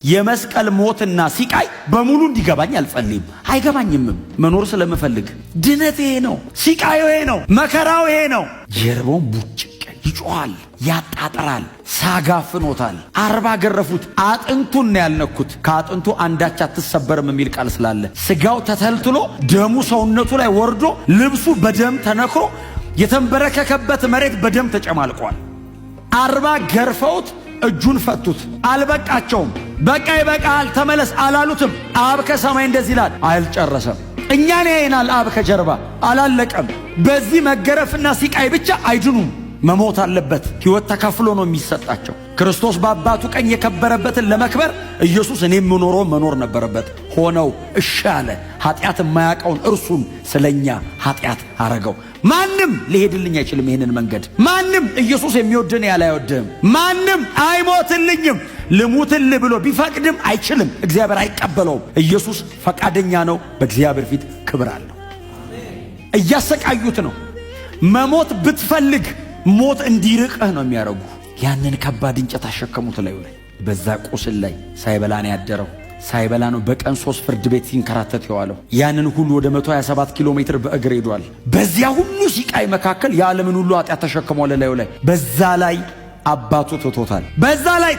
የመስቀል ሞትና ሲቃይ በሙሉ እንዲገባኝ አልጸልይም። አይገባኝም። መኖር ስለምፈልግ ድነት ይሄ ነው፣ ሲቃዩ ይሄ ነው፣ መከራው ይሄ ነው። ጀርባውን ቡጭቅ ይጮሃል፣ ያጣጥራል፣ ሳጋፍኖታል። 40 ገረፉት፣ አጥንቱን ነው ያልነኩት። ከአጥንቱ አንዳች አትሰበርም የሚል ቃል ስላለ ስጋው ተተልትሎ ደሙ ሰውነቱ ላይ ወርዶ ልብሱ በደም ተነክሮ የተንበረከከበት መሬት በደም ተጨማልቋል። 40 ገርፈውት እጁን ፈቱት። አልበቃቸውም። በቃ ይበቃል ተመለስ አላሉትም። አብ ከሰማይ እንደዚህ ይላል፣ አልጨረሰም። እኛን ያየናል አብ ከጀርባ አላለቀም። በዚህ መገረፍና ሲቃይ ብቻ አይድኑም። መሞት አለበት። ሕይወት ተከፍሎ ነው የሚሰጣቸው። ክርስቶስ በአባቱ ቀኝ የከበረበትን ለመክበር ኢየሱስ እኔ የምኖረው መኖር ነበረበት። ሆነው እሺ አለ። ኃጢአት የማያውቀውን እርሱን ስለኛ ኃጢአት አረገው። ማንም ሊሄድልኝ አይችልም ይሄንን መንገድ። ማንም ኢየሱስ የሚወደን ያለ አይወድም። ማንም አይሞትልኝም ልሙትል ብሎ ቢፈቅድም አይችልም። እግዚአብሔር አይቀበለውም። ኢየሱስ ፈቃደኛ ነው። በእግዚአብሔር ፊት ክብር አለው። እያሰቃዩት ነው። መሞት ብትፈልግ ሞት እንዲርቅህ ነው የሚያረጉ። ያንን ከባድ እንጨት አሸከሙት ላይ በዛ ቁስል ላይ ሳይበላ ነው ያደረው። ሳይበላ ነው በቀን 3 ፍርድ ቤት ሲንከራተት የዋለው። ያንን ሁሉ ወደ 127 ኪሎ ሜትር በእግር ሄዷል። በዚያ ሁሉ ሲቃይ መካከል የዓለምን ሁሉ ኃጢአት ተሸክሟል ላይ ላይ። በዛ ላይ አባቱ ትቶታል። በዛ ላይ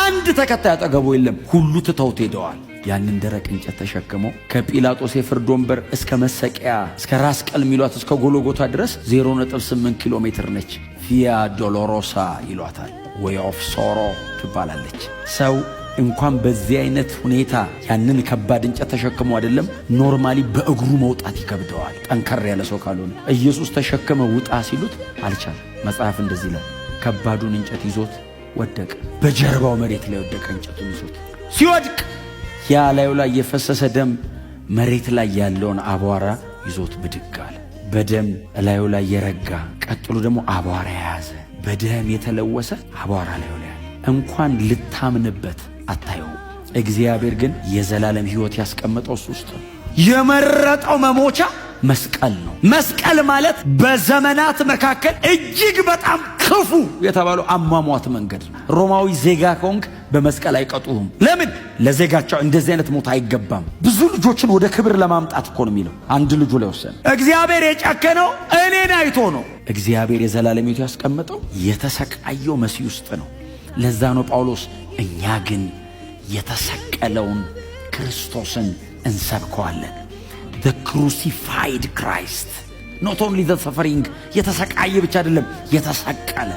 አንድ ተከታይ አጠገቡ የለም። ሁሉ ትተውት ሄደዋል። ያንን ደረቅ እንጨት ተሸክመው ከጲላጦስ የፍርድ ወንበር እስከ መሰቂያ እስከ ራስ ቀል ሚሏት እስከ ጎሎጎታ ድረስ 0.8 ኪሎ ሜትር ነች። ቪያ ዶሎሮሳ ይሏታል። ዌይ ኦፍ ሶሮ ትባላለች። ሰው እንኳን በዚህ አይነት ሁኔታ ያንን ከባድ እንጨት ተሸክሞ አይደለም ኖርማሊ በእግሩ መውጣት ይከብደዋል፣ ጠንከር ያለ ሰው ካልሆነ። ኢየሱስ ተሸክመ ውጣ ሲሉት አልቻለም። መጽሐፍ እንደዚህ ይላል፣ ከባዱን እንጨት ይዞት ወደቀ። በጀርባው መሬት ላይ ወደቀ። እንጨቱን ይዞት ሲወድቅ ያ ላዩ ላይ የፈሰሰ ደም መሬት ላይ ያለውን አቧራ ይዞት ብድግ አለ። በደም ላዩ ላይ የረጋ ቀጥሎ ደግሞ አቧራ የያዘ በደም የተለወሰ አቧራ ላዩ ላይ እንኳን ልታምንበት አታየው። እግዚአብሔር ግን የዘላለም ሕይወት ያስቀመጠው እሱ ውስጥ ነው። የመረጠው መሞቻ መስቀል ነው። መስቀል ማለት በዘመናት መካከል እጅግ በጣም ክፉ የተባለው አሟሟት መንገድ ነው። ሮማዊ ዜጋ ከሆንክ በመስቀል አይቀጡህም። ለምን? ለዜጋቸው እንደዚህ አይነት ሞት አይገባም። ብዙ ልጆችን ወደ ክብር ለማምጣት እኮ ነው የሚለው። አንድ ልጁ ላይ ወሰነ። እግዚአብሔር የጨከነው እኔን አይቶ ነው። እግዚአብሔር የዘላለም ሕይወት ያስቀመጠው የተሰቃየው መሲህ ውስጥ ነው። ለዛ ነው ጳውሎስ እኛ ግን የተሰቀለውን ክርስቶስን እንሰብከዋለን። the crucified Christ, not only the suffering የተሰቃየ ብቻ አይደለም የተሰቀለ